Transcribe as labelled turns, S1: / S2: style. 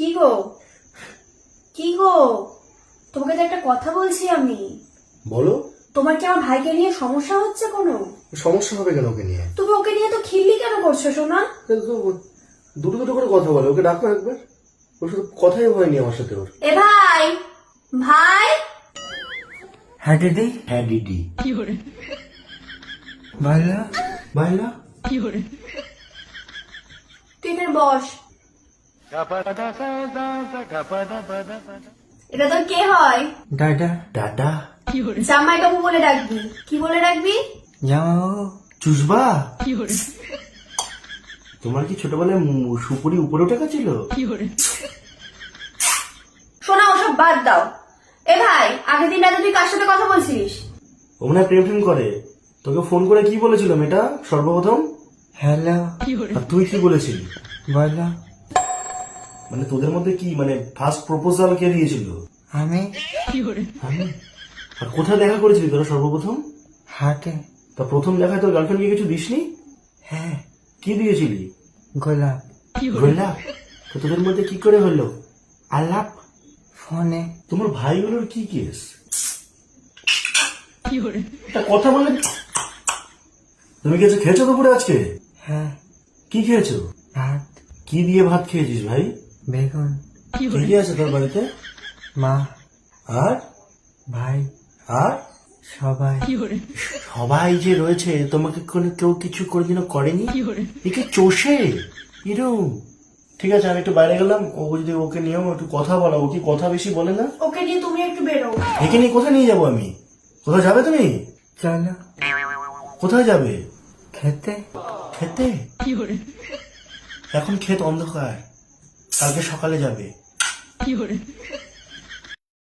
S1: কি গো কি গো, তোমাকে তো একটা কথা বলছি আমি।
S2: বলো।
S1: তোমার কি আমার ভাইকে নিয়ে সমস্যা হচ্ছে কোনো?
S2: সমস্যা হবে কেন ওকে নিয়ে?
S1: তুমি ওকে নিয়ে তো খিল্লি কেন করছো সোনা?
S2: দুটো দুটো করে কথা বলে, ওকে ডাকো একবার। ওর সাথে কথাই হয়নি আমার সাথে ওর।
S1: এ ভাই, ভাই।
S3: হ্যাঁ দিদি।
S2: হ্যাঁ দিদি।
S3: ভালো
S2: ভাইলা
S1: তুই এখানে বস। এটা তোর কে হয়?
S3: দাদা।
S2: দাদা।
S1: জামাই বাবু বলে ডাকবি। কি বলে ডাকবি?
S3: জামাইবাবু।
S2: চুষবা। তোমার কি ছোটবেলায় সুপুরি উপরে উঠে গেছিল?
S1: শোনা, ওসব বাদ দাও। এ ভাই, আগের দিন রাতে তুই কার সাথে কথা বলছিস?
S2: ও মনে হয় প্রেম করে। তোকে ফোন করে কি বলেছিল মেয়েটা সর্বপ্রথম?
S3: হ্যালো।
S2: আর তুই কি বলেছিলি?
S3: বলো।
S2: মানে তোদের মধ্যে কি মানে ফার্স্ট প্রপোজাল কে দিয়েছিল?
S3: আমি।
S2: আমি? আর কোথায় দেখা করেছিলি তোরা সর্বপ্রথম?
S3: হাটে।
S2: তা প্রথম দেখায় তোর গার্লফ্রেন্ডকে কিছু দিসনি?
S3: হ্যাঁ।
S2: কি দিয়েছিলি?
S3: গোলাপ।
S2: গোলাপ? তো তোদের মধ্যে কি করে হলো আলাপ?
S3: ফোনে।
S2: তোমার ভাইগুলোর কি কেস? একটা কথা বলে। তুমি কিছু খেয়েছো দুপুরে আজকে?
S3: হ্যাঁ।
S2: কি খেয়েছো?
S3: ভাত।
S2: কি দিয়ে ভাত খেয়েছিস ভাই?
S3: বেগুন।
S2: কি কি আছে তোর বাড়িতে?
S3: মা।
S2: আর
S3: ভাই।
S2: আর
S3: সবাই।
S2: সবাই যে রয়েছে, তোমাকে কেউ কিছু কোনোদিনও করেনি? একে চষে এরম। ঠিক আছে, আমি একটু বাইরে গেলাম। ও যদি ওকে নিয়েও একটু কথা বলা, ও কি কথা বেশি বলে না?
S1: ওকে নিয়ে তুমি একটু বেরো।
S2: একে নিয়ে কোথায় নিয়ে যাবো আমি? কোথায় যাবে তুমি?
S3: চলো।
S2: কোথায় যাবে?
S3: খেতে।
S2: খেতে? এখন ক্ষেত অন্ধকার, কালকে সকালে যাবে।